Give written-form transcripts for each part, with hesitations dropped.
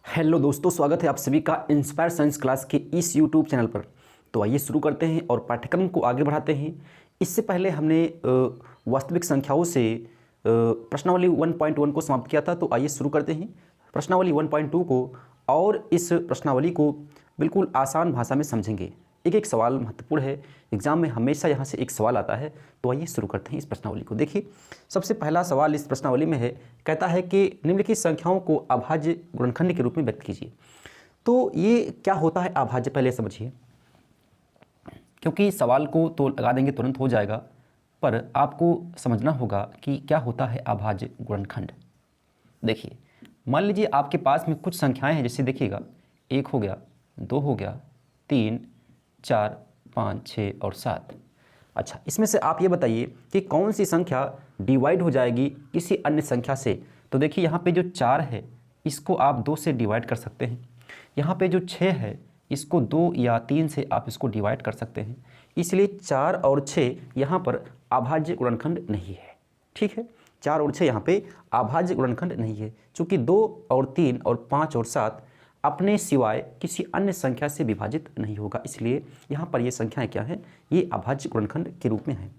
Hello दोस्तों, स्वागत है आप सभी का इंस्पायर साइंस क्लास के इस यूट्यूब चैनल पर। तो आइए शुरू करते हैं और पाठ्यक्रम को आगे बढ़ाते हैं। इससे पहले हमने वास्तविक संख्याओं से प्रश्नावली 1.1 को समाप्त किया था। तो आइए शुरू करते हैं प्रश्नावली 1.2 को, और इस प्रश्नावली को बिल्कुल आसान भाषा में समझेंगे। एक एक सवाल महत्वपूर्ण है, एग्जाम में हमेशा यहाँ से एक सवाल आता है। तो आइए शुरू करते हैं इस प्रश्नावली को। देखिए, सबसे पहला सवाल इस प्रश्नावली में है, कहता है कि निम्नलिखित संख्याओं को अभाज्य गुणनखंड के रूप में व्यक्त कीजिए। तो ये क्या होता है अभाज्य, पहले समझिए, क्योंकि सवाल को तो लगा देंगे तुरंत हो जाएगा, पर आपको समझना होगा कि क्या होता है अभाज्य गुणनखंड। देखिए, मान लीजिए आपके पास में कुछ संख्याएं हैं, जैसे देखिएगा 1 हो गया, 2 हो गया, 3, 4, 5, 6 और 7। अच्छा, इसमें से आप ये बताइए कि कौन सी संख्या डिवाइड हो जाएगी किसी अन्य संख्या से। तो देखिए, यहाँ पे जो 4 है इसको आप 2 से डिवाइड कर सकते हैं। यहाँ पे जो 6 है इसको 2 या 3 से आप इसको डिवाइड कर सकते हैं। इसलिए 4 और 6 यहाँ पर अभाज्य गुणनखंड नहीं है। ठीक है, 4 और 6 यहाँ पे अभाज्य गुणनखंड नहीं है, चूँकि 2 और 3 और 5 और 7 अपने सिवाय किसी अन्य संख्या से विभाजित नहीं होगा। इसलिए यहाँ पर ये संख्याएं क्या हैं, ये अभाज्य गुणनखंड के रूप में हैं।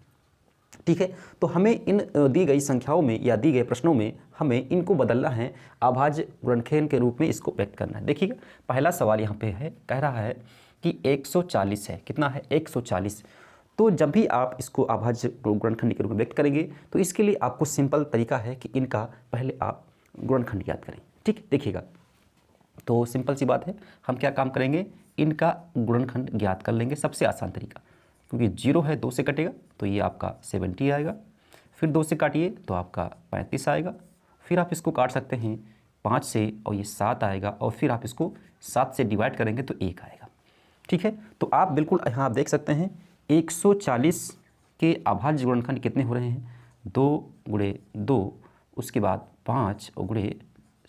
ठीक है, तो हमें इन दी गई संख्याओं में या दी गए प्रश्नों में हमें इनको बदलना है, अभाज्य गुणनखंड के रूप में इसको व्यक्त करना है। देखिएगा, पहला सवाल यहाँ पे है, कह रहा है कि 140 है। कितना है? 140। तो जब भी आप इसको अभाज्य गुणनखंड के रूप में व्यक्त करेंगे तो इसके लिए आपको सिंपल तरीका है कि इनका पहले आप गुणनखंड याद करें। ठीक, देखिएगा, तो सिंपल सी बात है, हम क्या काम करेंगे, इनका गुणनखंड ज्ञात कर लेंगे। सबसे आसान तरीका, क्योंकि 0 है, 2 से कटेगा तो ये आपका 70 आएगा। फिर 2 से काटिए तो आपका 35 आएगा। फिर आप इसको काट सकते हैं 5 से और ये 7 आएगा, और फिर आप इसको 7 से डिवाइड करेंगे तो 1 आएगा। ठीक है, तो आप बिल्कुल यहाँ आप देख सकते हैं 140 के अभाज्य गुणनखंड कितने हो रहे हैं, 2 × 2, उसके बाद 5 और ×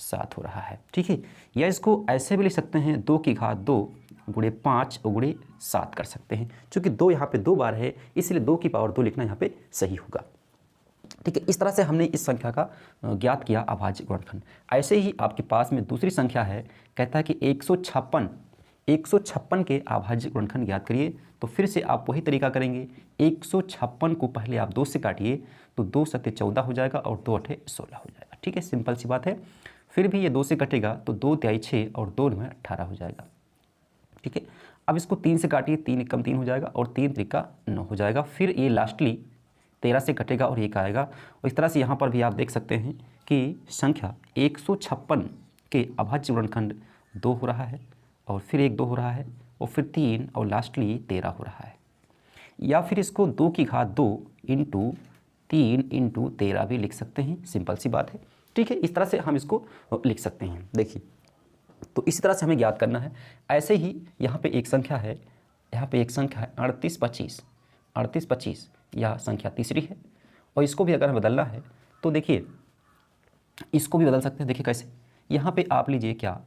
7 हो रहा है। ठीक है, या इसको ऐसे भी लिख सकते हैं 2 की घात 2 × 5 और × 7 कर सकते हैं। चूँकि 2 यहाँ पे 2 बार है, इसलिए 2 की पावर 2 लिखना यहाँ पे सही होगा। ठीक है, इस तरह से हमने इस संख्या का ज्ञात किया अभाज्य गुणनखंड। ऐसे ही आपके पास में दूसरी संख्या है, कहता है कि 156 के अभाज्य गुणनखंड ज्ञात करिए। तो फिर से आप वही तरीका करेंगे, 156 को पहले आप 2 से काटिए तो 2 सत्ते 14 हो जाएगा और 2 अठे 16 हो जाएगा। ठीक है, सिंपल सी बात है। फिर भी ये 2 से कटेगा तो 2 तिहाई 6 और 2 में 18 हो जाएगा। ठीक है, अब इसको 3 से काटिए, 3 एकम 3 हो जाएगा और 3 त्रिका 9 हो जाएगा। फिर ये लास्टली 13 से कटेगा और 1 आएगा। और इस तरह से यहाँ पर भी आप देख सकते हैं कि संख्या 156 के अभाज्य गुणनखंड 2 हो रहा है, और फिर 1 2 हो रहा है, और फिर 3 और लास्टली 13 हो रहा है। या फिर इसको 2 की घात 2 × 3 × 13 भी लिख सकते हैं, सिंपल सी बात है। ठीक है, इस तरह से हम इसको लिख सकते हैं। देखिए, तो इसी तरह से हमें याद करना है। ऐसे ही यहाँ पे एक संख्या है, यहाँ पे एक संख्या है 3825 यह संख्या तीसरी है, और इसको भी अगर हमें बदलना है तो देखिए इसको भी बदल सकते हैं। देखिए कैसे, यहाँ पे आप लीजिए क्या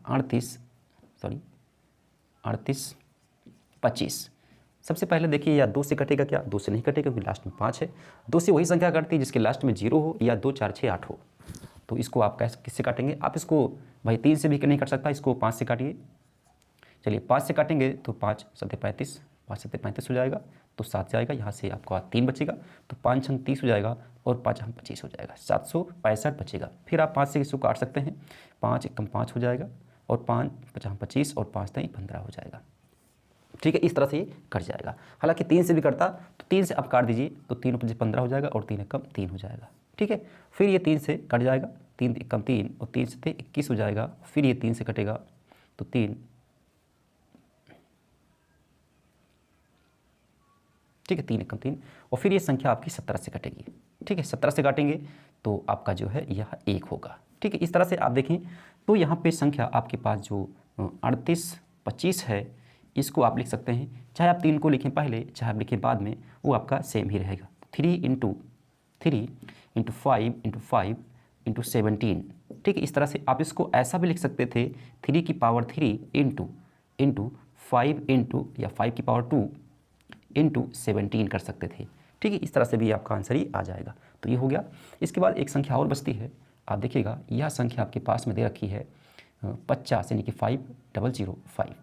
3825। सबसे पहले देखिए, या 2 से कटेगा क्या, 2 से नहीं कटेगा क्योंकि लास्ट में 5 है। 2 से वही संख्या कटती है जिसके लास्ट में 0 हो, या 2 4 6 8 हो। तो इसको आप किससे काटेंगे, आप इसको भाई 3 से भी नहीं कट सकता, इसको 5 से काटिए। चलिए 5 से काटेंगे तो 5 सत्ते 35, 5 सत्ते 35 हो जाएगा, तो 7 जाएगा, यहाँ से आपका 3 बचेगा, तो 5 छंग 30 हो जाएगा और 5 हम 25 हो जाएगा, 765 बचेगा। फिर आप 5 से इसको काट सकते हैं, 5 एकम 5 हो जाएगा, और 5 5 25 और 5 3 15 हो जाएगा। ठीक है, इस तरह से ये कट जाएगा। हालांकि 3 से भी कटता तो 3 से आप काट दीजिए तो 3 × 15 हो जाएगा और 3 एकम 3 हो जाएगा। ठीक है, फिर ये 3 से कट जाएगा, 3 एकम 3 और 3 से 21 हो जाएगा। फिर ये 3 से कटेगा तो 3, ठीक है, 3 एकम 3, और फिर ये संख्या आपकी 17 से कटेगी। ठीक है, 17 से काटेंगे तो आपका जो है यह 1 होगा। ठीक है, इस तरह से आप देखें तो यहाँ पे संख्या आपके पास जो 3825 है, इसको आप लिख सकते हैं, चाहे आप 3 को लिखें पहले, चाहे आप लिखें बाद में, वो आपका सेम ही रहेगा। 3 × 3 × 5 × 5 × 17। ठीक है, इस तरह से आप इसको ऐसा भी लिख सकते थे, 3 की पावर 3 × 5 या 5 की पावर 2 × 17 कर सकते थे। ठीक है, इस तरह से भी आपका आंसर ही आ जाएगा। तो ये हो गया। इसके बाद एक संख्या और बचती है, आप देखिएगा, यह संख्या आपके पास में दे रखी है 50 यानी कि 5005।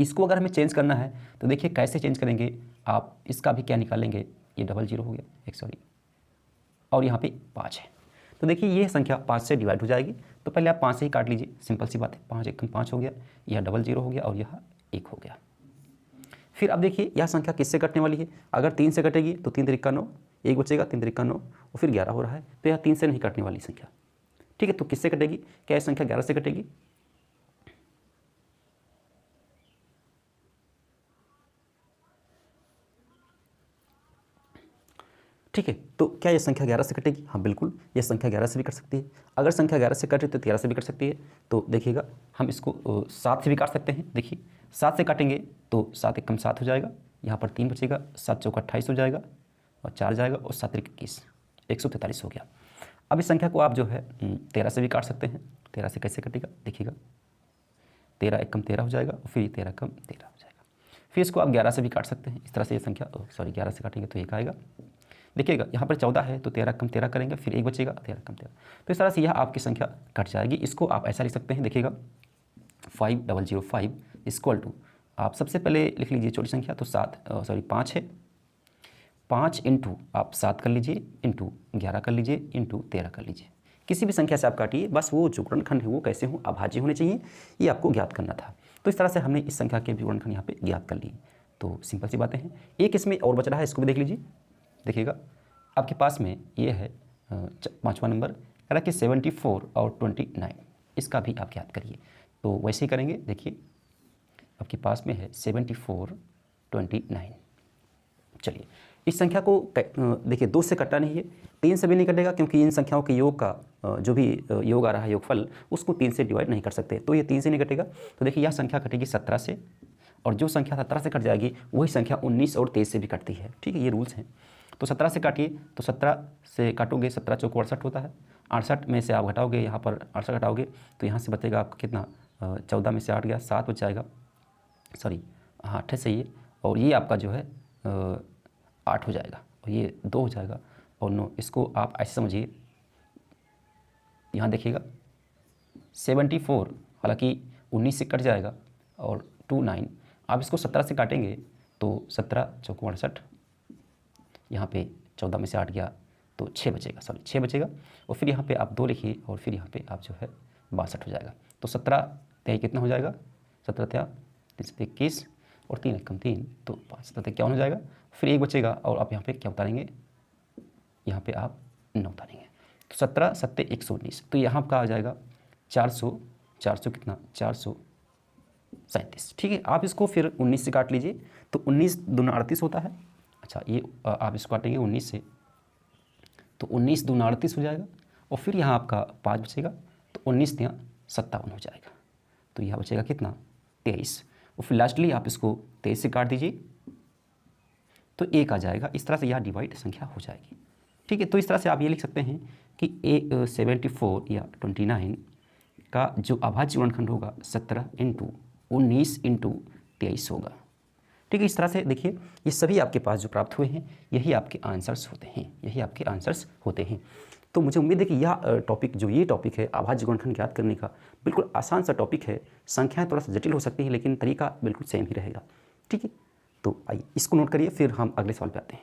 इसको अगर हमें चेंज करना है तो देखिए कैसे चेंज करेंगे, आप इसका भी क्या निकालेंगे, ये 00 हो गया, एक सॉरी, और यहाँ पे 5 है, तो देखिए ये संख्या 5 से डिवाइड हो जाएगी। तो पहले आप 5 से ही काट लीजिए, सिंपल सी बात है, 5 एकम 5 हो गया, यह 00 हो गया और यह 1 हो गया। फिर अब देखिए यह संख्या किससे कटने वाली है, अगर 3 से कटेगी तो 3 त्रिका 9, 1 बचेगा, 3 त्रिका 9 और फिर 11 हो रहा है, तो यह 3 से नहीं कटने वाली संख्या। ठीक है, तो किससे कटेगी, क्या यह संख्या 11 से कटेगी? ठीक है, तो क्या यह संख्या 11 से कटेगी? हाँ बिल्कुल, यह संख्या 11 से भी कट सकती है। अगर संख्या 11 से कटे तो 13 से भी कट सकती है। तो देखिएगा हम इसको 7 से भी काट सकते हैं। देखिए 7 से काटेंगे तो 7 एकम 7 हो जाएगा, यहाँ पर 3 बचेगा, 7 चौका 28 हो जाएगा और 4 जाएगा और 7 त्रिक 21, 143 हो गया। अब इस संख्या को आप जो है 13 से भी काट सकते हैं। 13 से कैसे कटेगा, देखिएगा 13 एकम 13 हो जाएगा और फिर 13 कम 13 हो जाएगा। फिर इसको आप 11 से भी काट सकते हैं। इस तरह से ये संख्या, सॉरी 11 से काटेंगे तो 1 आएगा। देखिएगा यहाँ पर 14 है तो 13 कम 13 करेंगे, फिर 1 बचेगा, 13 कम 13, तो इस तरह से यह आपकी संख्या कट जाएगी। इसको आप ऐसा लिख सकते हैं, देखिएगा 5005 इक्वल टू, आप सबसे पहले लिख लीजिए छोटी संख्या, तो 5 है, 5 इंटू आप 7 कर लीजिए, इंटू 11 कर लीजिए, इंटू 13 कर लीजिए। किसी भी संख्या से आप काटिए, बस वो जो गुणनखंड है वो कैसे हो, अभाज्य होने चाहिए, ये आपको ज्ञात करना था। तो इस तरह से हमने इस संख्या के भी गुणनखंड यहाँ पे ज्ञात कर लिए। तो सिंपल सी बातें हैं। एक इसमें और बच रहा है, इसको भी देख लीजिए। देखिएगा आपके पास में ये है 5वां नंबर, कह रहा कि 74 और 29, इसका भी आप याद करिए। तो वैसे ही करेंगे, देखिए आपके पास में है 74 29। चलिए इस संख्या को देखिए 2 से कटना नहीं है, 3 से भी नहीं कटेगा, क्योंकि इन संख्याओं के योग का जो भी योग आ रहा है, योगफल, उसको 3 से डिवाइड नहीं कर सकते, तो ये 3 से नहीं कटेगा। तो देखिए यह संख्या कटेगी 17 से, और जो संख्या 17 से कट जाएगी वही संख्या 19 और 23 से भी कटती है। ठीक है, ये रूल्स हैं। तो 17 से काटिए, तो 17 से काटोगे, 17 चौक 68 होता है, 68 में से आप घटाओगे, यहाँ पर 68 घटाओगे तो यहाँ से बचेगा आपका कितना, 14 में से 8 गया, 7 बच जाएगा, सॉरी हाँ 8 सही है, और ये आपका जो है 8 हो जाएगा, और ये 2 हो जाएगा और 9। इसको आप ऐसे समझिए, यहाँ देखिएगा 74 हालांकि 19 से कट जाएगा और 29, आप इसको 17 से काटेंगे तो 17 चौक 68, यहाँ पे 14 में से 8 गया तो 6 बचेगा, सॉरी 6 बचेगा, और फिर यहाँ पे आप 2 लिखिए और फिर यहाँ पे आप जो है 62 हो जाएगा। तो 17 तेई कितना हो जाएगा, 17 त्या 321 और 3 एकम 3, तो 5 17 51 हो जाएगा। फिर 1 बचेगा और आप यहाँ पे क्या उतारेंगे, यहाँ पे आप 9 उतारेंगे, तो 17 7 119, तो यहाँ का आ जाएगा 400 कितना, 437। ठीक है, आप इसको फिर 19 से काट लीजिए, तो 19 दूना 38 होता है। अच्छा, ये आप इसको काटेंगे 19 से, तो 19 दूना 38 हो जाएगा, और फिर यहाँ आपका 5 बचेगा, तो 19 ત્યાં 57 हो जाएगा, तो यहाँ बचेगा कितना, 23, और फिर लास्टली आप इसको 23 से काट दीजिए तो 1 आ जाएगा। इस तरह से यह डिवाइड संख्या हो जाएगी। ठीक है, तो इस तरह से आप ये लिख सकते हैं कि 74 या 29 का जो अभाज्य गुणनखंड होगा 17 इंटू 19 इंटू 23 होगा। ठीक है, इस तरह से देखिए ये सभी आपके पास जो प्राप्त हुए हैं यही आपके आंसर्स होते हैं, यही आपके आंसर्स होते हैं। तो मुझे उम्मीद है कि यह टॉपिक, जो ये टॉपिक है अभाज्य गुणनखंड ज्ञात करने का, बिल्कुल आसान सा टॉपिक है। संख्याएं थोड़ा सा जटिल हो सकती है लेकिन तरीका बिल्कुल सेम ही रहेगा। ठीक है, तो आइए इसको नोट करिए, फिर हम अगले सवाल पे आते हैं।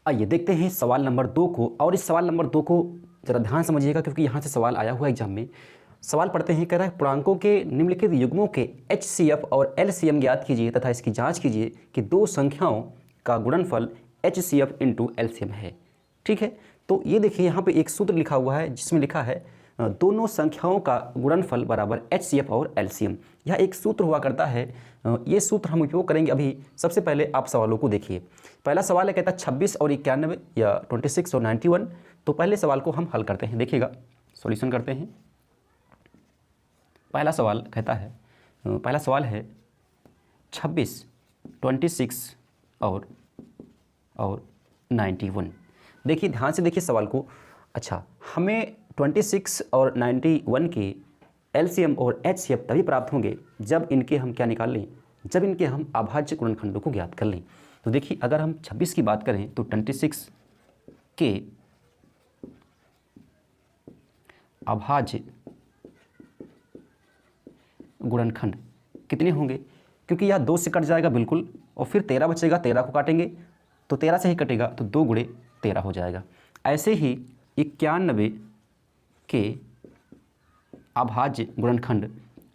आइए देखते हैं सवाल नंबर 2 को, और इस सवाल नंबर 2 को ज़रा ध्यान समझिएगा क्योंकि यहाँ से सवाल आया हुआ है एग्जाम में। सवाल पढ़ते हैं, कह रहा है पूर्णांकों के निम्नलिखित युग्मों के HCF और LCM ज्ञात कीजिए तथा इसकी जांच कीजिए कि दो संख्याओं का गुणनफल HCF इंटू LCM है। ठीक है, तो ये देखिए यहाँ पे एक सूत्र लिखा हुआ है जिसमें लिखा है दोनों संख्याओं का गुणनफल बराबर HCF और LCM। यह एक सूत्र हुआ करता है, ये सूत्र हम उपयोग करेंगे अभी। सबसे पहले आप सवालों को देखिए। पहला सवाल है, कहता है 26 और 91 या 26 और 91। तो पहले सवाल को हम हल करते हैं, देखिएगा सॉल्यूशन करते हैं। पहला सवाल कहता है, पहला सवाल है 26, 26 और 91। देखिए ध्यान से देखिए सवाल को। अच्छा, हमें 26 और 91 के LCM और HCF तभी प्राप्त होंगे जब इनके हम क्या निकाल लें, जब इनके हम अभाज्य गुणनखंडों को ज्ञात कर लें। तो देखिए अगर हम 26 की बात करें तो 26 के अभाज्य गुणनखंड कितने होंगे, क्योंकि यह 2 से कट जाएगा बिल्कुल, और फिर 13 बचेगा, 13 को काटेंगे तो 13 से ही कटेगा, तो 2 गुणे 13 हो जाएगा। ऐसे ही 91 के अभाज्य गुणनखंड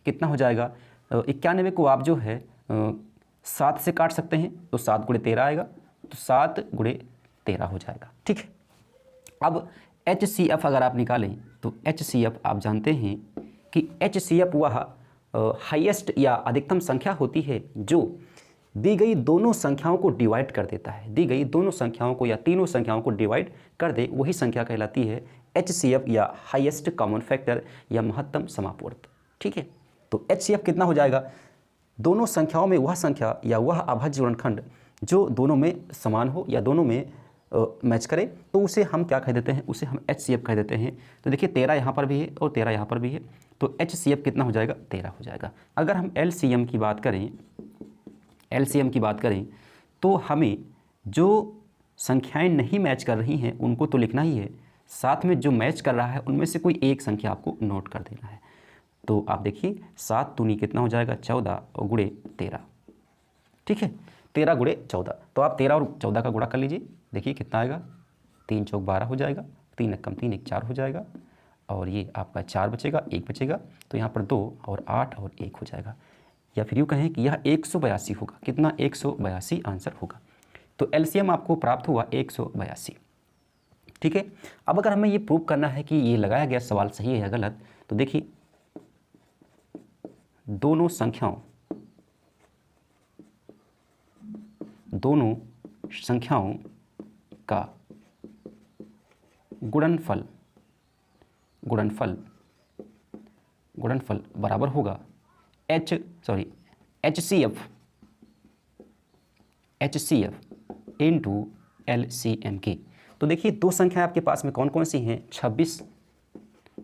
कितना हो जाएगा, 91 को आप जो है 7 से काट सकते हैं, तो 7 गुणे 13 आएगा, तो 7 गुणे 13 हो जाएगा। ठीक है, अब HCF अगर आप निकालें तो HCF आप जानते हैं कि HCF वह हाईएस्ट या अधिकतम संख्या होती है जो दी गई दोनों संख्याओं को डिवाइड कर देता है। दी गई दोनों संख्याओं को या तीनों संख्याओं को डिवाइड कर दे, वही संख्या कहलाती है HCF या हाईएस्ट कॉमन फैक्टर या महत्तम समापवर्त। ठीक है, तो HCF कितना हो जाएगा, दोनों संख्याओं में वह संख्या या वह अभाज्य गुणनखंड जो दोनों में समान हो या दोनों में मैच करे, तो उसे हम क्या कह देते हैं, उसे हम HCF कह देते हैं। तो देखिए 13 यहाँ पर भी है और 13 यहाँ पर भी है, तो HCF कितना हो जाएगा, 13 हो जाएगा। अगर हम LCM की बात करें, LCM की बात करें तो हमें जो संख्याएं नहीं मैच कर रही हैं उनको तो लिखना ही है, साथ में जो मैच कर रहा है उनमें से कोई एक संख्या आपको नोट कर देना है। तो आप देखिए 7 दूनी कितना हो जाएगा, 14 और गुणे 13। ठीक है, 13 गुणे 14, तो आप 13 और 14 का गुणा कर लीजिए, देखिए कितना आएगा, 3 चौक 12 हो जाएगा, 3 एक कम 3 एक 4 हो जाएगा, और ये आपका 4 बचेगा, 1 बचेगा, तो यहाँ पर 2 और 8 और 1 हो जाएगा। या फिर यूँ कहें कि यह 182 होगा। कितना, 182 आंसर होगा। तो LCM आपको प्राप्त हुआ 182। ठीक है, अब अगर हमें ये प्रूव करना है कि ये लगाया गया सवाल सही है या गलत, तो देखिए दोनों संख्याओं का गुणनफल बराबर होगा HCF इंटू LCM के। तो देखिए दो संख्याएं आपके पास में कौन कौन सी हैं, 26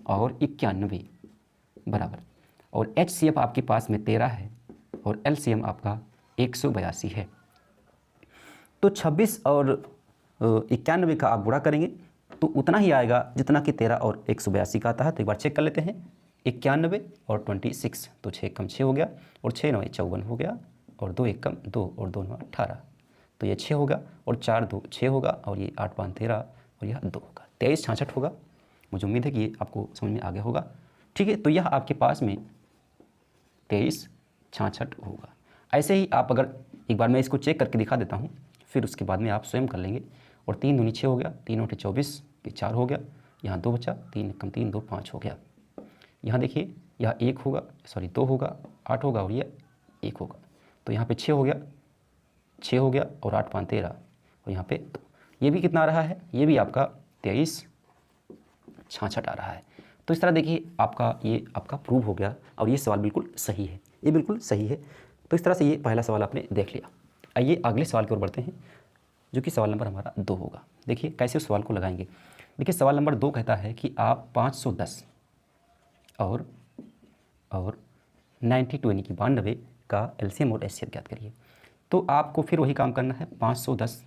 और 91 बराबर, और HCF आपके पास में 13 है और LCM आपका 182 है। तो 26 और 91 का आप गुणा करेंगे तो उतना ही आएगा जितना कि 13 और 182 का आता है। तो एक बार चेक कर लेते हैं, 91 और 26, तो 6 कम 6 हो गया, और 6 9 54 हो गया, और 2 1 कम 2 और 2 9 18, तो ये 6 होगा, और 4 2 6 होगा, और ये 8 5 13, और यह 2 होगा, 23 66 होगा। मुझे उम्मीद है कि ये आपको समझ में आ गया होगा। ठीक है, तो यह आपके पास में 23 66 होगा। ऐसे ही आप अगर एक बार मैं इसको चेक करके दिखा देता हूँ, फिर उसके बाद में आप स्वयं कर लेंगे। और 3 दूनी 6 हो गया, 3 8 24, ये 4 हो गया, यहाँ 2 बचा, 3 कम 3 2 5 हो गया। यहाँ देखिए यह 1 होगा, सॉरी 2 होगा, 8 होगा, और यह 1 होगा, तो यहाँ पे 6 हो गया, 6 हो गया, और 8 5 13, और यहाँ पे 2। ये भी कितना आ रहा है, ये भी आपका 23 66 आ रहा है। तो इस तरह देखिए ये आपका प्रूव हो गया, और ये सवाल बिल्कुल सही है, ये बिल्कुल सही है। तो इस तरह से ये पहला सवाल आपने देख लिया। आइए अगले सवाल की ओर बढ़ते हैं, जो कि सवाल नंबर हमारा 2 होगा। देखिए कैसे उस सवाल को लगाएंगे। देखिए सवाल नंबर 2 कहता है कि आप 510 और 92 यानी कि 92 का LCM और HCF ज्ञात करिए। तो आपको फिर वही काम करना है, 510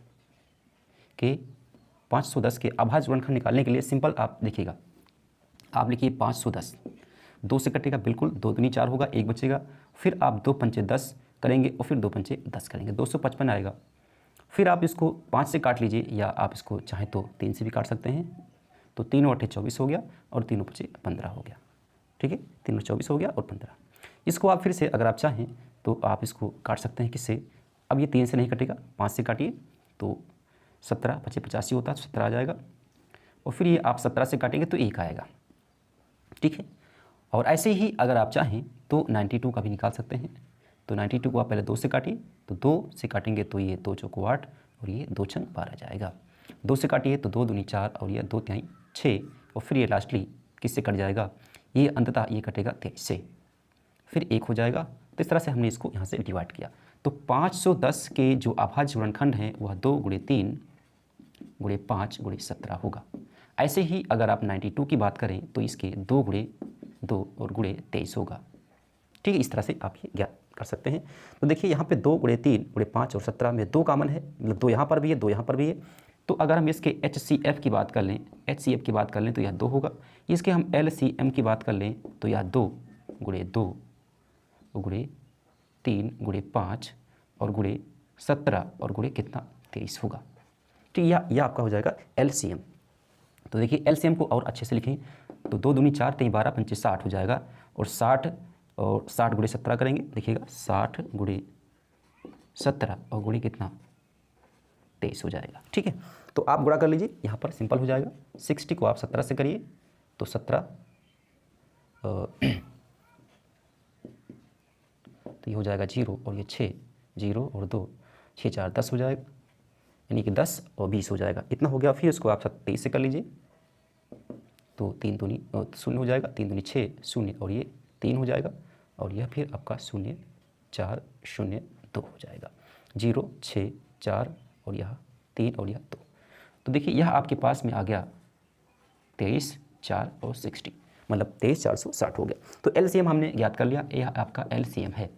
के अभाज्य गुणनखंड निकालने के लिए सिंपल आप देखिएगा, आप लिखिए 510, 2 से कटेगा बिल्कुल, 2 दूनी 4 होगा, 1 बचेगा, फिर आप 2 पंचे 10 करेंगे, और फिर 2 पंचे 10 करेंगे, 255 आएगा। फिर आप इसको 5 से काट लीजिए, या आप इसको चाहें तो 3 से भी काट सकते हैं। तो 3 8 24 हो गया, और 3 5 15 हो गया। ठीक है, 3 24 हो गया और 15। इसको आप फिर से अगर आप चाहें तो आप इसको काट सकते हैं किससे, अब ये 3 से नहीं कटेगा, 5 से काटिए, तो 17 5 85 होता है, तो 17 आ जाएगा, और फिर ये आप 17 से काटेंगे तो 1 आएगा। ठीक है, और ऐसे ही अगर आप चाहें तो 92 का भी निकाल सकते हैं। तो 92 को आप पहले 2 से काटिए, तो 2 से काटेंगे तो ये 2 चौको 8, और ये 2 छंग 12 जाएगा। 2 से काटिए तो 2 दूनी 4, और ये 2 तिहाई 6, और फिर ये लास्टली किससे कट जाएगा, ये अंततः ये कटेगा 23 से, फिर 1 हो जाएगा। तो इस तरह से हमने इसको यहाँ से डिवाइड किया। तो 510 के जो अभाज्य गुणनखंड हैं वह 2 गुणे 3 गुणे 5 गुणे 17 होगा। ऐसे ही अगर आप 92 की बात करें तो इसके 2 गुणे 2 और गुणे 23 होगा। ठीक है, इस तरह से आप ये ज्ञात कर सकते हैं। तो देखिए यहाँ पे 2 गुणे 3 गुणे 5 और 17 में 2 कॉमन है, मतलब 2 यहाँ पर भी है, 2 यहाँ पर भी है, तो अगर हम इसके HCF की बात कर लें, HCF की बात कर लें तो यह 2 होगा। इसके हम LCM की बात कर लें तो यह 2 गुणे 2 गुणे 3 गुणे 5 और गुणे 17 और गुणे कितना 23 होगा। ठीक, यह आपका हो जाएगा LCM। तो देखिए LCM को और अच्छे से लिखें तो 2 दूनी 4 3 12 5 60 हो जाएगा, और 60 गुणे 17 करेंगे, देखिएगा 60 गुणे 17 और गुणे कितना 23 हो जाएगा। ठीक है, तो आप गुणा कर लीजिए, यहाँ पर सिंपल हो जाएगा। 60 को आप 17 से करिए तो 17 तो ये हो जाएगा 0 और ये 6, 0 और 2 6 4 10 हो जाएगा, यानी कि 10 और 20 हो जाएगा, इतना हो गया। फिर इसको आप 23 से कर लीजिए तो 3 दूनी 0 हो जाएगा, 3 दूनी 6 0 और ये 3 हो जाएगा, और यह फिर आपका 0 4 0 2 हो जाएगा। 0 6 4 और यह 3 और यह 2। तो देखिए यह आपके पास में आ गया 23 4 और 60, मतलब 23 460 हो गया। तो LCM हमने ज्ञात कर लिया, यह आपका LCM है।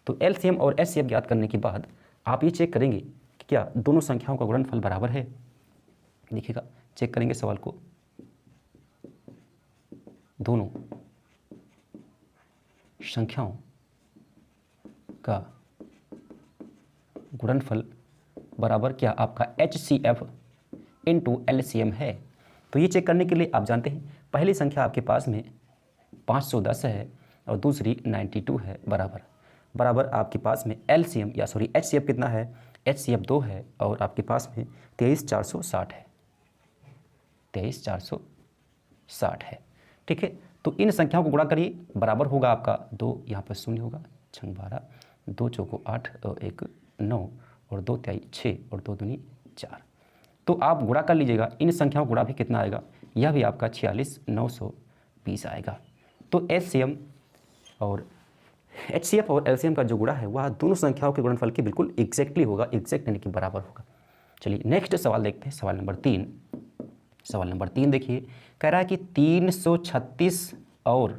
तो LCM और HCF ज्ञात करने के बाद आप ये चेक करेंगे कि क्या दोनों संख्याओं का गुणनफल बराबर है। देखिएगा, चेक करेंगे सवाल को, दोनों संख्याओं का गुणनफल बराबर क्या आपका HCF इंटू LCM है। तो ये चेक करने के लिए आप जानते हैं पहली संख्या आपके पास में 510 है और दूसरी 92 है, बराबर आपके पास में LCM या सॉरी HCF कितना है, HCF 2 है और आपके पास में 23460 है, 23460 है। ठीक है, तो इन संख्याओं को गुणा करिए, बराबर होगा आपका 2, यहाँ पर 0 होगा, 6 12 2 चौको 8 और 1 9 और 2 तिहाई 6 और 2 दूनी 4। तो आप गुणा कर लीजिएगा, इन संख्याओं को गुणा भी कितना आएगा, यह भी आपका 46,920 आएगा। तो HCM और HCF और LCM का जो गुणा है वह दोनों संख्याओं के गुणनफल के बिल्कुल एग्जैक्टली होगा, एग्जैक्ट यानी कि बराबर होगा। चलिए नेक्स्ट सवाल देखते हैं, सवाल नंबर 3। सवाल नंबर 3 देखिए, कह रहा है कि 336 और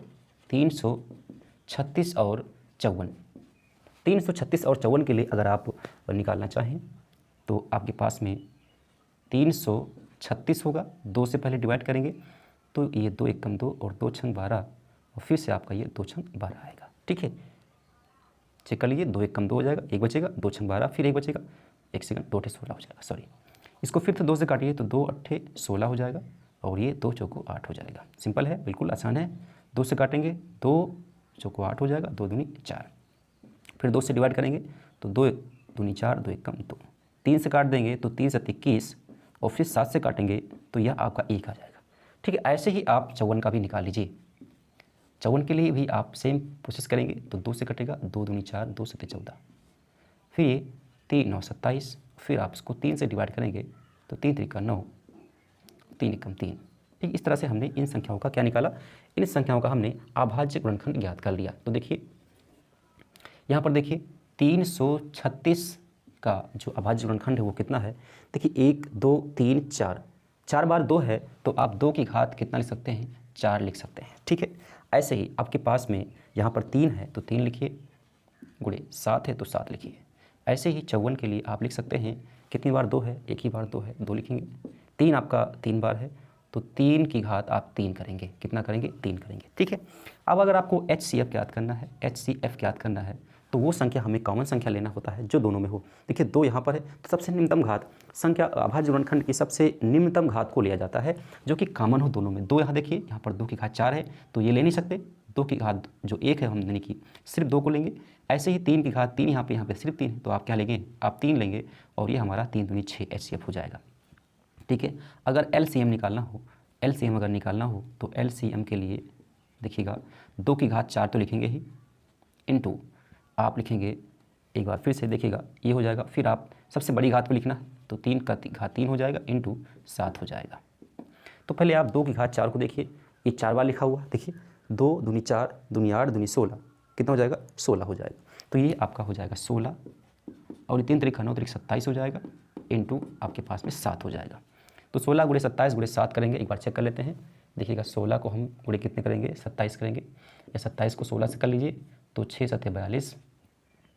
336 और 54, 336 और 54 के लिए अगर आप निकालना चाहें तो आपके पास में 336 होगा, 2 से पहले डिवाइड करेंगे तो ये 2 एकम 2 और 2 छंग 12 और फिर से आपका ये 2 छंग 12 आएगा। ठीक है, चेक कर लीजिए, 2 एकम 2 हो जाएगा, 1 बचेगा, 2 छंग 12 फिर 1 बचेगा, 1 सेकंड 2 16 हो जाएगा, सॉरी। इसको फिर से 2 से काटिए तो 2 8 16 हो जाएगा और ये 2 चौको 8 हो जाएगा। सिंपल है, बिल्कुल आसान है। 2 से काटेंगे 2 चौको 8 हो जाएगा, 2 दूनी 4, फिर 2 से डिवाइड करेंगे तो 2 दूनी 4, 2 एकम 2, 3 से काट देंगे तो 3 7 21 और फिर 7 से काटेंगे तो यह आपका 1 आ जाएगा। ठीक है, ऐसे ही आप 54 का भी निकाल लीजिए। 54 के लिए भी आप सेम प्रोसेस करेंगे तो 2 से कटेगा, 2 दूनी 4, 2 7 14, फिर ये 3 9 27, फिर आप इसको 3 से डिवाइड करेंगे तो 3 3 9, 3 एकम 3। ठीक, इस तरह से हमने इन संख्याओं का क्या निकाला, इन संख्याओं का हमने अभाज्य गुणनखंड ज्ञात कर लिया। तो देखिए यहाँ पर देखिए 336 का जो अभाज्य गुणनखंड है वो कितना है, देखिए 1 2 3 4, 4 बार 2 है तो आप 2 की घात कितना लिख सकते हैं, 4 लिख सकते हैं। ठीक है, ऐसे ही आपके पास में यहाँ पर 3 है तो 3 लिखिए, गुणे 7 है तो 7 लिखिए। ऐसे ही 54 के लिए आप लिख सकते हैं, कितनी बार 2 है, एक ही बार 2 है, 2 लिखेंगे। 3 आपका 3 बार है तो 3 की घात आप 3 करेंगे, कितना करेंगे, 3 करेंगे। ठीक है, अब अगर आपको HCF ज्ञात करना है, HCF ज्ञात करना है तो वो संख्या हमें कॉमन संख्या लेना होता है जो दोनों में हो। देखिए 2 यहाँ पर है तो सबसे निम्नतम घात संख्या अभाज्य गुणनखंड की सबसे निम्नतम घात को लिया जाता है जो कि कॉमन हो दोनों में। 2 यहाँ देखिए, यहाँ पर 2 की घात 4 है तो ये ले नहीं सकते, 2 की घात जो 1 है हम यानी कि सिर्फ 2 को लेंगे। ऐसे ही 3 की घात 3 यहाँ पे सिर्फ 3 है तो आप क्या लेंगे, आप 3 लेंगे और ये हमारा 3 दूनी 6 HCF हो जाएगा। ठीक है, अगर LCM निकालना हो, LCM अगर निकालना हो तो LCM के लिए देखिएगा 2 की घात 4 तो लिखेंगे ही, इनटू आप लिखेंगे, एक बार फिर से देखिएगा ये हो जाएगा, फिर आप सबसे बड़ी घात को लिखना है तो 3 का घात 3 हो जाएगा, इनटू 7 हो जाएगा। तो पहले आप 2 की घात 4 को देखिए, ये 4 बार लिखा हुआ है, देखिए 2 दूनी 4 दूनी 8 दूनी 16, कितना हो जाएगा, 16 हो जाएगा। तो ये आपका हो जाएगा 16 और 3 3 9 3 27 हो जाएगा, इनटू आपके पास में 7 हो जाएगा। तो 16 गुणे 27 गुणे 7 करेंगे, एक बार चेक कर लेते हैं। देखिएगा 16 को हम गुणे कितने करेंगे, 27 करेंगे, या 27 को 16 से कर लीजिए तो 6 7 42,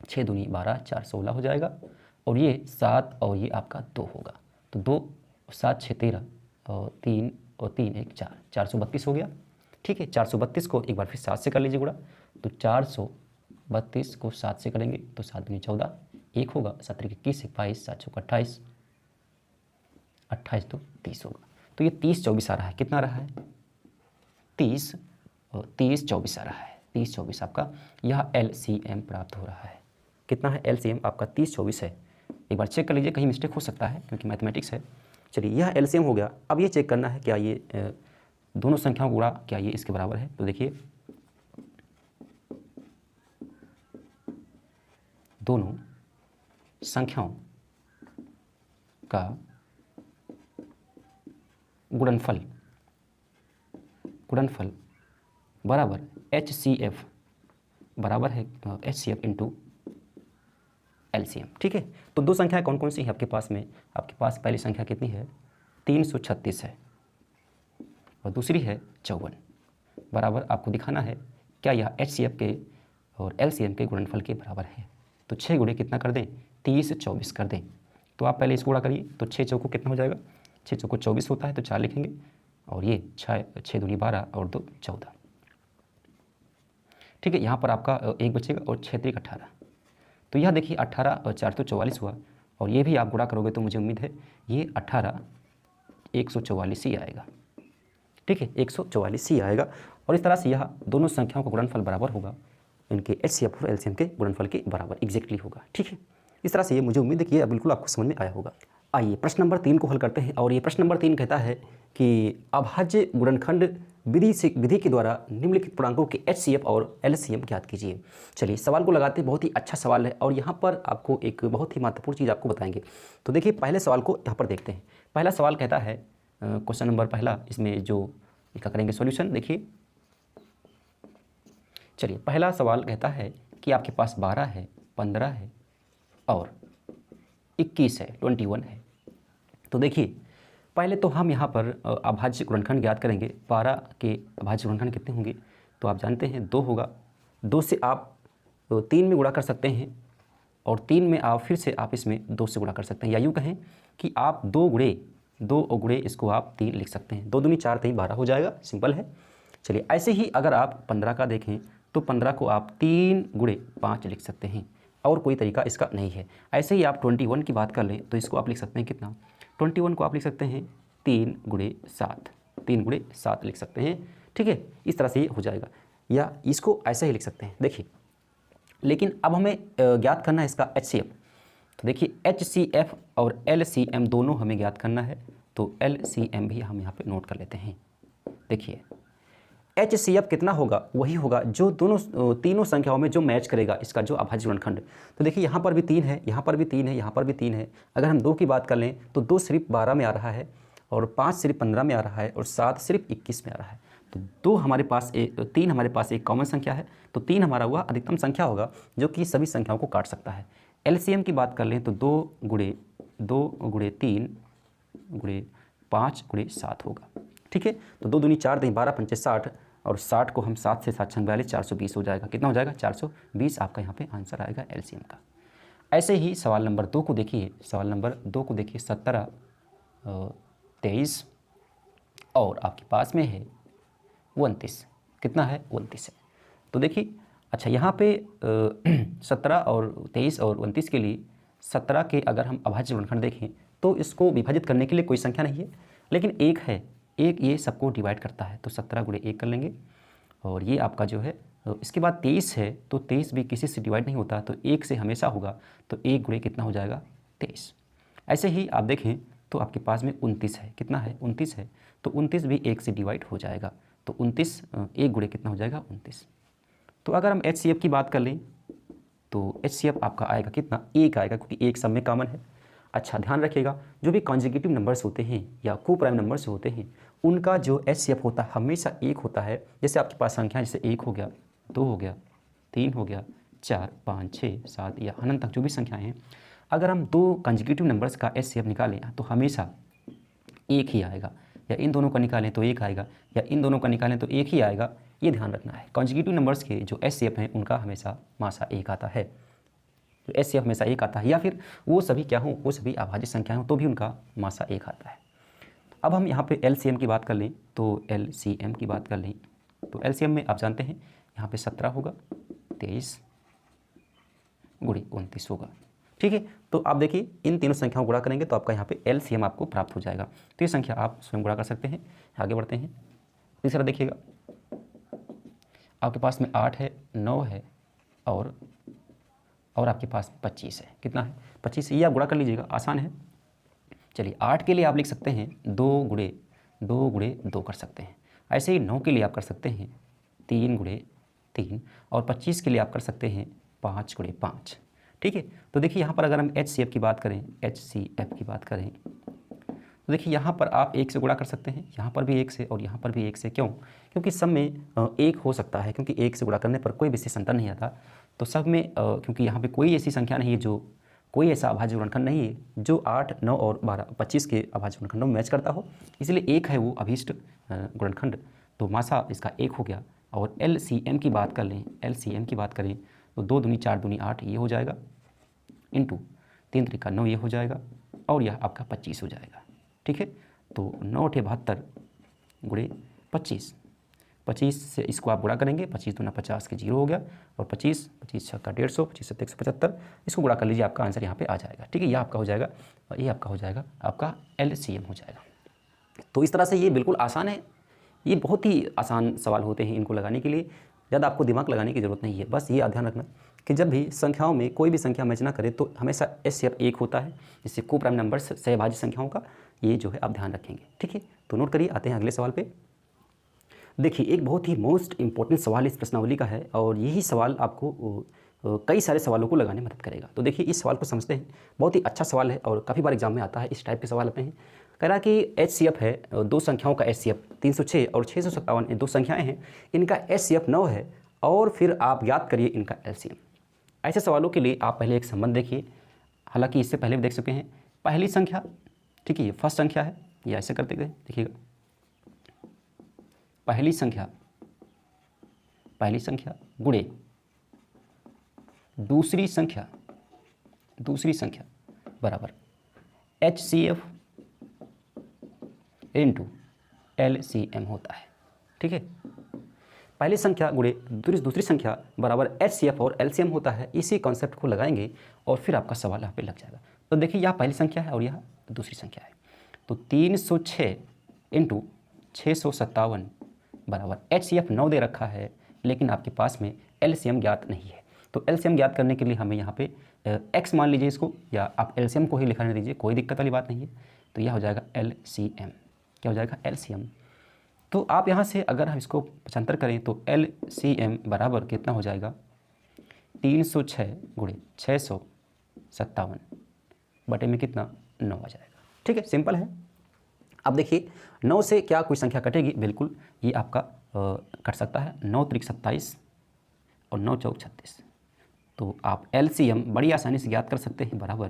6 दूनी 12, 4 16 हो जाएगा और ये 7 और ये आपका 2 होगा। तो 2 7 6 13 और 3 और 3 1 4, 432 हो गया। ठीक है, 432 को एक बार फिर 7 से कर लीजिए गुणा, तो 432 को 7 से करेंगे तो 7 दूनी 14, 1 होगा, 7 21 22, 7 चौका 28, 28 तो 30 होगा। तो ये 30 24 आ रहा है, कितना आ रहा है 30 और 30 24 आ रहा है, 30 24 आपका यह LCM प्राप्त हो रहा है। कितना है LCM आपका 30 24 है। एक बार चेक कर लीजिए, कहीं मिस्टेक हो सकता है क्योंकि मैथमेटिक्स है। चलिए यह LCM हो गया। अब ये चेक करना है क्या ये दोनों संख्याओं गुणा क्या ये इसके बराबर है। तो देखिए दोनों संख्याओं का गुणनफल बराबर HCF बराबर है HCF इंटू LCM। ठीक है, तो दो संख्याएं कौन कौन सी है आपके पास में? आपके पास पहली संख्या कितनी है 336 है और दूसरी है 54। बराबर आपको दिखाना है क्या यह HCF के और LCM के गुणनफल के बराबर है। तो 6 गुणे कितना कर दें 30 24 कर दें। तो आप पहले इस गुणा करिए, तो 6 चौको कितना हो जाएगा, 6 चौको 24 होता है तो 4 लिखेंगे और ये 6 दूनी 12 और 2 14। ठीक है, यहाँ पर आपका 1 बचेगा और 6 3 18। तो यह देखिए 18 और 4 तो 44 हुआ और ये भी आप गुणा करोगे तो मुझे उम्मीद है ये 18 144 ही आएगा। ठीक है, 144 ही आएगा और इस तरह से यह दोनों संख्याओं का गुणनफल बराबर होगा, इनके HCF और LCM के गुणनफल के बराबर एग्जैक्टली होगा। ठीक है, इस तरह से ये मुझे उम्मीद है कि ये बिल्कुल आपको समझ में आया होगा। आइए प्रश्न नंबर 3 को हल करते हैं और ये प्रश्न नंबर 3 कहता है कि अभाज्य गुणनखंड विधि के द्वारा निम्नलिखित पूर्णांकों के HCF और LCM ज्ञात कीजिए। चलिए सवाल को लगाते हैं, बहुत ही अच्छा सवाल है और यहाँ पर आपको एक बहुत ही महत्वपूर्ण चीज़ आपको बताएंगे। तो देखिए पहले सवाल को यहाँ पर देखते हैं। पहला सवाल कहता है क्वेश्चन नंबर पहला, इसमें जो इसका करेंगे सॉल्यूशन। देखिए चलिए पहला सवाल कहता है कि आपके पास 12 है, 15 है और 21 है, 21 है। तो देखिए पहले तो हम यहाँ पर अभाज्य गुणनखंड ज्ञात करेंगे। 12 के अभाज्य गुणनखंड कितने होंगे तो आप जानते हैं 2 होगा। 2 से आप 3 में गुणा कर सकते हैं और 3 में आप फिर से आप इसमें 2 से गुणा कर सकते हैं, या यूँ कहें कि आप 2 गुणे इसको आप 3 लिख सकते हैं। 2 दूनी 4 3 12 हो जाएगा, सिंपल है। चलिए ऐसे ही अगर आप 15 का देखें तो 15 को आप 3 गुणे 5 लिख सकते हैं और कोई तरीका इसका नहीं है। ऐसे ही आप 21 की बात कर लें तो इसको आप लिख सकते हैं कितना, 21 को आप लिख सकते हैं 3 गुणे 7, 3 गुणे 7 लिख सकते हैं। ठीक है, इस तरह से ये हो जाएगा, या इसको ऐसे ही लिख सकते हैं। देखिए लेकिन अब हमें ज्ञात करना है इसका HCF। तो देखिए HCF और LCM दोनों हमें ज्ञात करना है, तो LCM भी हम यहाँ पे नोट कर लेते हैं। देखिए HCF कितना होगा, वही होगा जो तीनों संख्याओं में जो मैच करेगा इसका जो अभाज्य गुणनखंड। तो देखिए यहाँ पर भी 3 है, यहाँ पर भी 3 है, यहाँ पर भी 3 है। अगर हम 2 की बात कर लें तो 2 सिर्फ 12 में आ रहा है और 5 सिर्फ 15 में आ रहा है और 7 सिर्फ 21 में आ रहा है। तो 3 हमारे पास एक कॉमन संख्या है, तो 3 हमारा वह अधिकतम संख्या होगा जो कि सभी संख्याओं को काट सकता है। LCM की बात कर लें तो 2 गुणे 3 गुणे 5 गुणे 7 होगा। ठीक है, तो 2 दूनी 4 3 12 5 60 और 60 को हम 7 से 7 42 420 हो जाएगा। कितना हो जाएगा 420 आपका यहाँ पे आंसर आएगा LCM का। ऐसे ही सवाल नंबर 2 को देखिए, 17 23 और आपके पास में है 29। कितना है 29 है। तो देखिए अच्छा यहाँ पे 17 और 23 और 29 के लिए 17 के अगर हम अभाज्य गुणनखंड देखें तो इसको विभाजित करने के लिए कोई संख्या नहीं है, लेकिन एक है, एक ये सबको डिवाइड करता है, तो 17 गुणे 1 कर लेंगे और ये आपका जो है। इसके बाद 23 है, तो 23 भी किसी से डिवाइड नहीं होता, तो 1 से हमेशा होगा, तो 1 गुणे कितना हो जाएगा 23। ऐसे ही आप देखें तो आपके पास में 29 है। कितना है 29 है, तो 29 भी 1 से डिवाइड हो जाएगा, तो 29 1 गुणे कितना हो जाएगा 29। तो अगर हम HCF की बात कर लें तो HCF आपका आएगा कितना 1 आएगा, क्योंकि 1 सब में कॉमन है। अच्छा ध्यान रखिएगा, जो भी कॉन्जिक्यूटिव नंबर्स होते हैं या को प्राइम नंबर्स होते हैं उनका जो HCF होता है हमेशा 1 होता है। जैसे आपके पास संख्या जैसे 1 हो गया, 2 हो गया, 3 हो गया, 4 5 6 7 या अनंत तक जो भी संख्याएं हैं, अगर हम 2 कॉन्जिक्यूटिव नंबर्स का HCF निकालें तो हमेशा 1 ही आएगा, या इन दोनों का निकालें तो 1 आएगा, या इन दोनों का निकालें तो 1 ही आएगा। ये ध्यान रखना है, कॉन्जिक्यूटिव नंबर्स के जो HCF हैं उनका हमेशा मासा 1 आता है, HCF हमेशा 1 आता है, या फिर वो सभी क्या हों, वो सभी अभाज्य संख्याएं हों तो भी उनका मासा 1 आता है। अब हम यहाँ पे LCM की बात कर लें तो LCM की बात कर लें तो LCM में आप जानते हैं यहाँ पे 17 होगा, 23 गुणे 29 होगा। ठीक है, तो आप देखिए इन तीनों संख्याओं को गुणा करेंगे तो आपका यहाँ पे LCM आपको प्राप्त हो जाएगा। तो ये संख्या आप स्वयं गुणा कर सकते हैं। आगे बढ़ते हैं। तीसरा देखिएगा, आपके पास में 8 है, 9 है और आपके पास 25 है। कितना है? 25। ये आप गुणा कर लीजिएगा, आसान है। चलिए 8 के लिए आप लिख सकते हैं 2 गुणे 2 कर सकते हैं। ऐसे ही 9 के लिए आप कर सकते हैं 3 गुणे 3 और 25 के लिए आप कर सकते हैं 5 गुणे 5। ठीक है, तो देखिए यहाँ पर अगर हम HCF की बात करें, HCF की बात करें तो देखिए यहाँ पर आप 1 से गुणा कर सकते हैं, यहाँ पर भी 1 से और यहाँ पर भी 1 से। क्यों? क्योंकि सब में 1 हो सकता है, क्योंकि 1 से गुणा करने पर कोई विशेष अंतर नहीं आता। तो सब में क्योंकि यहाँ पे कोई ऐसी संख्या नहीं है जो कोई ऐसा अभाज्य गुणनखंड नहीं है जो 8, 9 और 12, 25 के अभाज्य गुणनखंडों में मैच करता हो, इसलिए 1 है वो अभीष्ट गुणनखंड। तो मासा इसका 1 हो गया। और LCM की बात कर लें, LCM की बात करें तो 2 दूनी 4 दूनी 8 ये हो जाएगा, इंटू 3 त्रिका 9 ये हो जाएगा और यह आपका 25 हो जाएगा। ठीक है, तो 9 × 72 गुणे 25, 25 से इसको आप गुणा करेंगे, 25 दूना 50 के 0 हो गया और 25 6 का 150, 25 7 175, इसको गुणा कर लीजिए, आपका आंसर यहाँ पे आ जाएगा। ठीक है, यह आपका हो जाएगा और ये आपका हो जाएगा, आपका LCM हो जाएगा। तो इस तरह से ये बिल्कुल आसान है। ये बहुत ही आसान सवाल होते हैं, इनको लगाने के लिए ज़्यादा आपको दिमाग लगाने की ज़रूरत नहीं है। बस ये ध्यान रखना कि जब भी संख्याओं में कोई भी संख्या मैच ना करे तो हमेशा HCF 1 होता है, जिससे को प्राइम नंबर सहभाज्य संख्याओं का ये जो है आप ध्यान रखेंगे। ठीक है, तो नोट करिए। आते हैं अगले सवाल पे। देखिए एक बहुत ही मोस्ट इंपॉर्टेंट सवाल इस प्रश्नावली का है और यही सवाल आपको कई सारे सवालों को लगाने में मदद करेगा। तो देखिए इस सवाल को समझते हैं। बहुत ही अच्छा सवाल है और काफ़ी बार एग्जाम में आता है, इस टाइप के सवाल आते हैं। कह रहा कि HCF है, दो संख्याओं का HCF 306 और 657, दो संख्याएं हैं, इनका HCF 9 है और फिर आप याद करिए इनका LCM। ऐसे सवालों के लिए आप पहले एक संबंध देखिए, हालांकि इससे पहले भी देख चुके हैं। पहली संख्या, ठीक है, ये फर्स्ट संख्या है, ये ऐसे करते गए देखिएगा, पहली संख्या गुणे दूसरी संख्या बराबर HCF इंटू LCM होता है। ठीक है, पहली संख्या गुणे दूसरी संख्या बराबर HCF और LCM होता है। इसी कॉन्सेप्ट को लगाएंगे और फिर आपका सवाल यहाँ पे लग जाएगा। तो देखिए यहाँ पहली संख्या है और यहाँ दूसरी संख्या है, तो 306 इंटू 657 बराबर HCF 9 दे रखा है, लेकिन आपके पास में LCM ज्ञात नहीं है। तो LCM ज्ञात करने के लिए हमें यहाँ पे X मान लीजिए इसको, या आप LCM को ही लिखा दीजिए, कोई दिक्कत वाली बात नहीं है। तो यह हो जाएगा LCM। क्या हो जाएगा? LCM। तो आप यहाँ से अगर हम इसको पचहत्तर करें तो LCM बराबर कितना हो जाएगा? 306 गुणे 657 बटे में कितना? 9 आ जाएगा। ठीक है, सिंपल है। अब देखिए 9 से क्या कोई संख्या कटेगी? बिल्कुल, ये आपका कट सकता है। 9 × 27 और 9 × 4 = 36। तो आप LCM बड़ी आसानी से ज्ञात कर सकते हैं, बराबर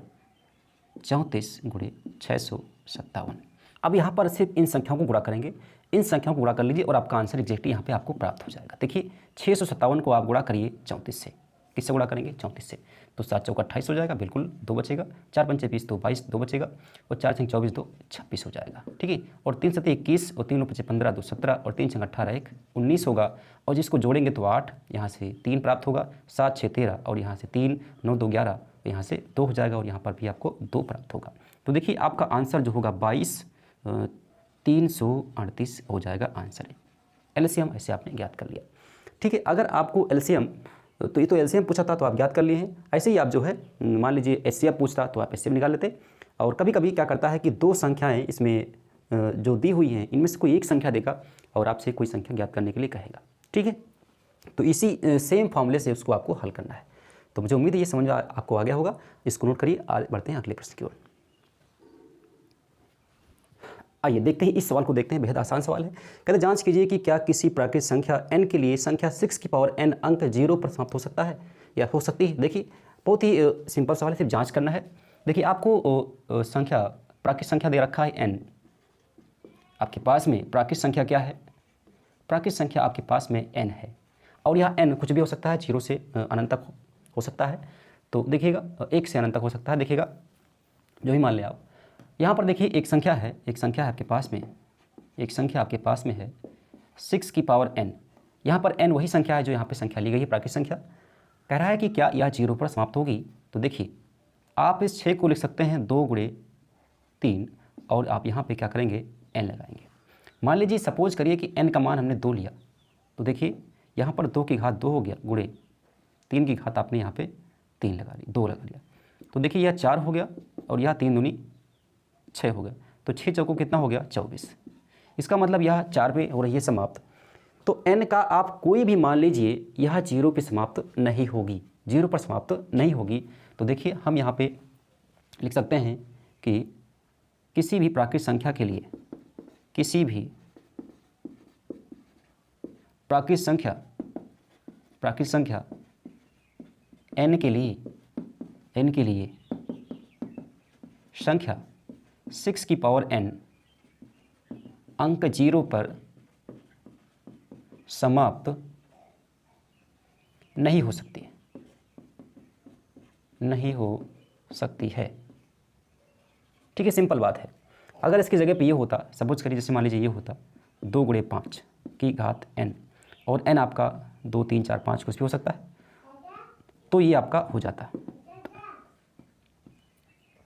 34 गुणे 657। अब यहाँ पर सिर्फ इन संख्याओं को गुणा करेंगे, इन संख्याओं को गुणा कर लीजिए और आपका आंसर एग्जैक्टली यहाँ पे आपको प्राप्त हो जाएगा। देखिए 657 को आप गुणा करिए 34 से। किससे गुणा करेंगे? 34 से। तो 7 × 4 = 28 हो जाएगा, बिल्कुल 2 बचेगा। 4 × 5 = 20, तो 22 2 बचेगा और 4 × 6 = 24, 2 26 हो जाएगा। ठीक है, और 3 × 7 = 21 और 3 × 5 = 15, 2 17 और 3 × 6 = 18, 1 19 होगा। और जिसको जोड़ेंगे तो 8, यहाँ से 3 प्राप्त होगा, 7 × 6 = 13 और यहाँ से 3, 9 × 2 = 11, यहाँ से 2 हो जाएगा और यहाँ पर भी आपको 2 प्राप्त होगा। तो देखिए आपका आंसर जो होगा 22,338 हो जाएगा आंसर। LCM ऐसे आपने ज्ञात कर लिया। ठीक है, अगर आपको LCM, तो ये तो LCM पूछा था तो आप ज्ञात कर लिए हैं। ऐसे ही आप जो है मान लीजिए HCF पूछता तो आप HCF निकाल लेते। और कभी कभी क्या करता है कि दो संख्याएं इसमें जो दी हुई हैं, इनमें से कोई एक संख्या देगा और आपसे कोई संख्या ज्ञात करने के लिए कहेगा। ठीक है, तो इसी सेम फॉर्मूले से उसको आपको हल करना है। तो मुझे उम्मीद है ये समझ आपको आ गया होगा। इसको नोट करिए, आगे बढ़ते हैं अगले प्रश्न की ओर। आइए देखते हैं, इस सवाल को देखते हैं। बेहद आसान सवाल है। कहते जांच कीजिए कि क्या किसी प्राकृतिक संख्या n के लिए संख्या 6 की पावर n अंक 0 पर समाप्त हो सकता है या हो सकती है। देखिए बहुत ही सिंपल सवाल है, सिर्फ जांच करना है। देखिए आपको संख्या, प्राकृतिक संख्या दे रखा है n। आपके पास में प्राकृतिक संख्या क्या है? प्राकृतिक संख्या आपके पास में n है और यह n कुछ भी हो सकता है, 0 से अनंत तक हो सकता है। तो देखिएगा 1 से अनंत तक हो सकता है। देखिएगा जो ही मान ले आप, यहाँ पर देखिए एक संख्या है आपके पास में, एक संख्या आपके पास में है 6 की पावर n। यहाँ पर n वही संख्या है जो यहाँ पे संख्या ली गई है, प्राकृत संख्या। कह रहा है कि क्या यह 0 पर समाप्त होगी। तो देखिए आप इस 6 को लिख सकते हैं 2 गुणे 3 और आप यहाँ पे क्या करेंगे n लगाएंगे। मान लीजिए सपोज करिए कि n का मान हमने 2 लिया, तो देखिए यहाँ पर 2 की घात 2 हो गया गुणे 3 की घात आपने यहाँ पे 3 लगा ली, 2 लगा लिया। तो देखिए यह 4 हो गया और यह 3 दूनी 6 हो गया। तो 6 चौको कितना हो गया 24। इसका मतलब यह 4 पे हो रही है समाप्त। तो n का आप कोई भी मान लीजिए यह 0 पे समाप्त नहीं होगी, 0 पर समाप्त नहीं होगी। तो देखिए हम यहाँ पे लिख सकते हैं कि किसी भी प्राकृत संख्या के लिए, किसी भी प्राकृत संख्या n के लिए संख्या 6 की पावर n अंक 0 पर समाप्त नहीं हो सकती है। ठीक है, सिंपल बात है। अगर इसकी जगह पे ये होता, सपोज करिए जैसे मान लीजिए ये होता 2 गुणे 5 की घात n और n आपका 2 3 4 5 कुछ भी हो सकता है, तो ये आपका हो जाता।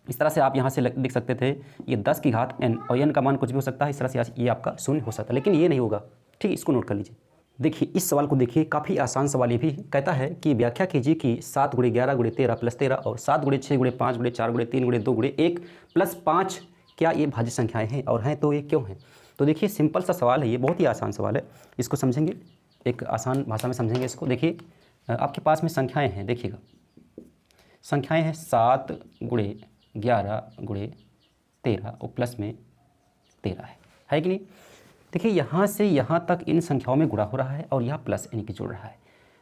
इस तरह से आप यहाँ से लिख सकते थे ये 10 की घात n और n का मान कुछ भी हो सकता है। इस तरह से ये आपका 0 हो सकता है, लेकिन ये नहीं होगा। ठीक है, इसको नोट कर लीजिए। देखिए इस सवाल को देखिए, काफ़ी आसान सवाल ये भी कहता है कि व्याख्या कीजिए कि 7 गुणे 11 गुणे 13 प्लस 13 और 7 गुणे 6 गुणे 5 गुणे 4 गुणे 3 गुणे 2 गुणे 1 प्लस 5 क्या ये भाज्य संख्याएं हैं, और हैं तो ये क्यों हैं। तो देखिए सिंपल सा सवाल है, ये बहुत ही आसान सवाल है। इसको समझेंगे, एक आसान भाषा में समझेंगे इसको। देखिए आपके पास में संख्याएँ हैं, देखिएगा संख्याएँ हैं 7 गुणे 11 गुणे 13 और प्लस में 13 है कि नहीं। देखिए यहाँ से यहाँ तक इन संख्याओं में गुणा हो रहा है और यहाँ प्लस यानी कि जुड़ रहा है।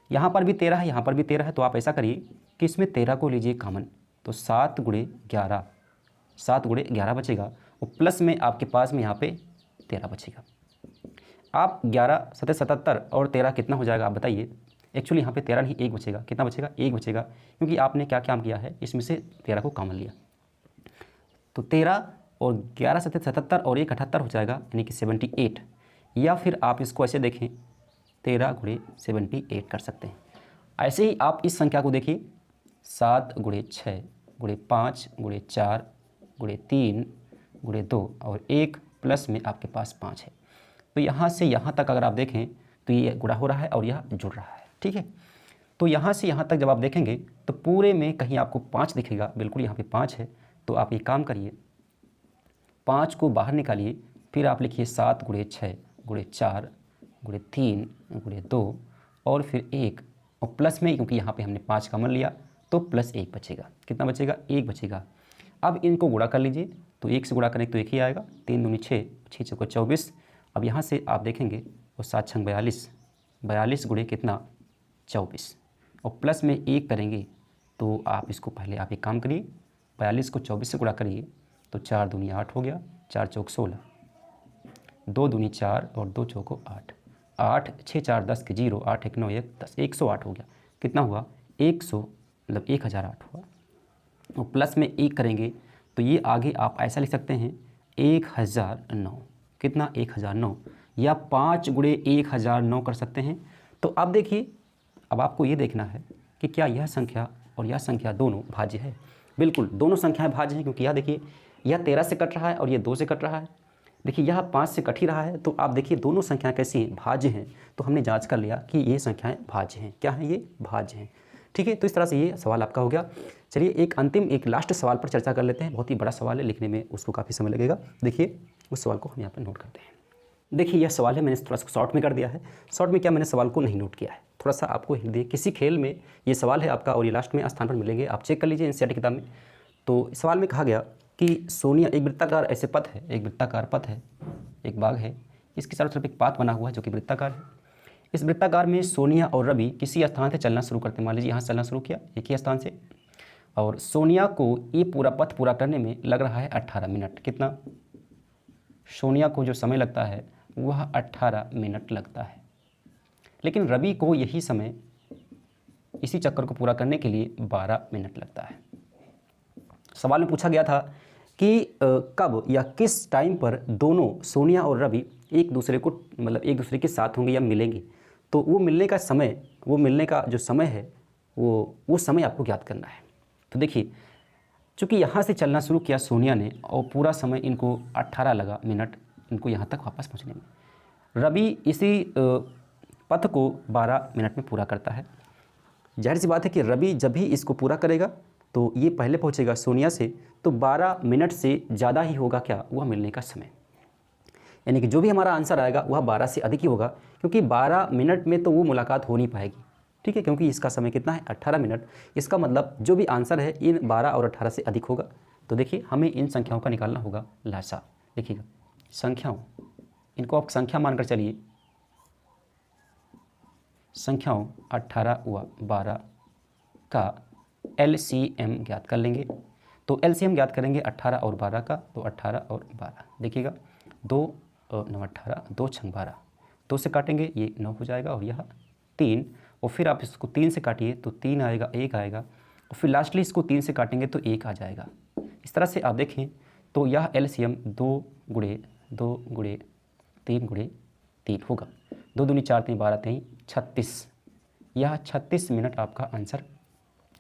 यहाँ पर भी 13 है, यहाँ पर भी 13 है। तो आप ऐसा करिए कि इसमें 13 को लीजिए कॉमन, तो 7 गुणे 11 बचेगा और प्लस में आपके पास में यहाँ पे 13 बचेगा। आप 11 7 77 और 13 कितना हो जाएगा आप बताइए। एक्चुअली यहाँ पे 13 नहीं 1 बचेगा। कितना बचेगा 1 बचेगा, क्योंकि आपने क्या काम किया है, इसमें से 13 को कॉमन लिया। तो 13 और 11 7 77 और 1 78 हो जाएगा, यानी कि 78। या फिर आप इसको ऐसे देखें 13 गुणे 78 कर सकते हैं। ऐसे ही आप इस संख्या को देखिए 7 गुणे 6 गुणे 5 गुणे 4 गुणे 3 गुणे 2 और 1 प्लस में आपके पास 5 है। तो यहाँ से यहाँ तक अगर आप देखें तो ये गुणा हो रहा है और यह जुड़ रहा है। ठीक है, तो यहाँ से यहाँ तक जब आप देखेंगे तो पूरे में कहीं आपको 5 दिखेगा, बिल्कुल यहाँ पे 5 है। तो आप ये काम करिए, 5 को बाहर निकालिए, फिर आप लिखिए 7 गुणे 6 गुणे 4 गुणे 3 गुणे 2 और फिर 1 और प्लस में, क्योंकि यहाँ पे हमने 5 कॉमन लिया तो प्लस 1 बचेगा। कितना बचेगा 1 बचेगा। अब इनको गुणा कर लीजिए, तो 1 से गुणा करें तो 1 ही आएगा। 3 दूनी 6, 6 चौको 24। अब यहाँ से आप देखेंगे और 7 छंग 42 गुणे कितना 24 और प्लस में 1 करेंगे। तो आप इसको पहले आप एक काम करिए, 42 को 24 से गुणा करिए तो 4 दूनी 8 हो गया, 4 चौक 16, 2 दूनी 4 और 2 चौको 8, 8 6 4 10 के 0, 8 1 9 1 10, 108 हो गया। कितना हुआ 100, मतलब 1008 हुआ। और प्लस में 1 करेंगे तो ये आगे आप ऐसा लिख सकते हैं 1009। कितना 1009, या 5 गुणे 1009 कर सकते हैं। तो अब देखिए, अब आपको ये देखना है कि क्या यह संख्या और यह संख्या दोनों भाज्य है। बिल्कुल दोनों संख्याएं भाज्य हैं, क्योंकि यह देखिए यह 13 से कट रहा है और यह 2 से कट रहा है। देखिए यह 5 से कट ही रहा है। तो आप देखिए दोनों संख्याएं कैसी हैं, भाज्य हैं। तो हमने जांच कर लिया कि ये संख्याएं भाज्य हैं। क्या हैं ये, भाज्य हैं। ठीक है, तो इस तरह से ये सवाल आपका हो गया। चलिए एक लास्ट सवाल पर चर्चा कर लेते हैं। बहुत ही बड़ा सवाल है, लिखने में उसको काफ़ी समय लगेगा। देखिए उस सवाल को हम यहाँ पर नोट करते हैं। देखिए यह सवाल है, मैंने थोड़ा सा शॉर्ट में कर दिया है। शॉर्ट में क्या, मैंने सवाल को नहीं नोट किया है, थोड़ा सा आपको हिंट दिए। किसी खेल में ये सवाल है आपका और ये लास्ट में स्थान पर मिलेंगे, आप चेक कर लीजिए एनसीईआरटी किताब में। तो सवाल में कहा गया कि सोनिया, एक वृत्ताकार ऐसे पथ है, एक वृत्ताकार पथ है, एक बाग है, इसके चारों तरफ एक पाथ बना हुआ है जो कि वृत्ताकार है। इस वृत्ताकार में सोनिया और रवि किसी स्थान से चलना शुरू करते हैं। मान लीजिए यहाँ से चलना शुरू किया एक ही स्थान से, और सोनिया को ये पूरा पथ पूरा करने में लग रहा है 18 मिनट। कितना, सोनिया को जो समय लगता है वह 18 मिनट लगता है, लेकिन रवि को यही समय इसी चक्कर को पूरा करने के लिए 12 मिनट लगता है। सवाल में पूछा गया था कि कब या किस टाइम पर दोनों सोनिया और रवि एक दूसरे को मतलब एक दूसरे के साथ होंगे या मिलेंगे। तो वो मिलने का समय, वो मिलने का जो समय है वो समय आपको ज्ञात करना है। तो देखिए, चूँकि यहाँ से चलना शुरू किया सोनिया ने और पूरा समय इनको 18 लगा मिनट इनको यहाँ तक वापस पहुँचने में। रवि इसी पथ को 12 मिनट में पूरा करता है। जाहिर सी बात है कि रवि जब भी इसको पूरा करेगा तो ये पहले पहुँचेगा सोनिया से, तो 12 मिनट से ज़्यादा ही होगा क्या, वह मिलने का समय। यानी कि जो भी हमारा आंसर आएगा वह 12 से अधिक ही होगा, क्योंकि 12 मिनट में तो वो मुलाकात हो नहीं पाएगी। ठीक है, क्योंकि इसका समय कितना है 18 मिनट। इसका मतलब जो भी आंसर है इन 12 और 18 से अधिक होगा। तो देखिए हमें इन संख्याओं का निकालना होगा लासा। देखिएगा संख्याओं, इनको आप संख्या मानकर चलिए। संख्याओं 18 व 12 का LCM ज्ञात कर लेंगे। तो LCM ज्ञात करेंगे 18 और 12 का, तो 18 और 12 देखिएगा 2 9 18, 2 छंग 12, 2 से काटेंगे ये 9 हो जाएगा और यह 3, और फिर आप इसको 3 से काटिए तो 3 आएगा, 1 आएगा, और फिर लास्टली इसको 3 से काटेंगे तो 1 आ जाएगा। इस तरह से आप देखें तो यह LCM 2 गुणे 2 गुणे 3 गुणे 3 होगा। 2 दूनी 4 3 12 3 36, यह 36 मिनट आपका आंसर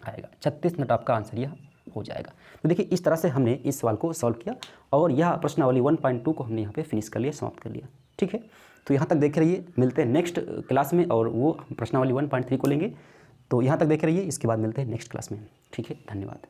आएगा। 36 मिनट आपका आंसर यह हो जाएगा। तो देखिए इस तरह से हमने इस सवाल को सॉल्व किया और यह प्रश्नावली 1.2 को हमने यहाँ पे फिनिश कर लिया, समाप्त कर लिया। ठीक है, तो यहाँ तक देखे रहिए, मिलते हैं नेक्स्ट क्लास में और वो प्रश्नावली 1.3 को लेंगे। तो यहाँ तक देखे रहिए, इसके बाद मिलते हैं नेक्स्ट क्लास में। ठीक है, धन्यवाद।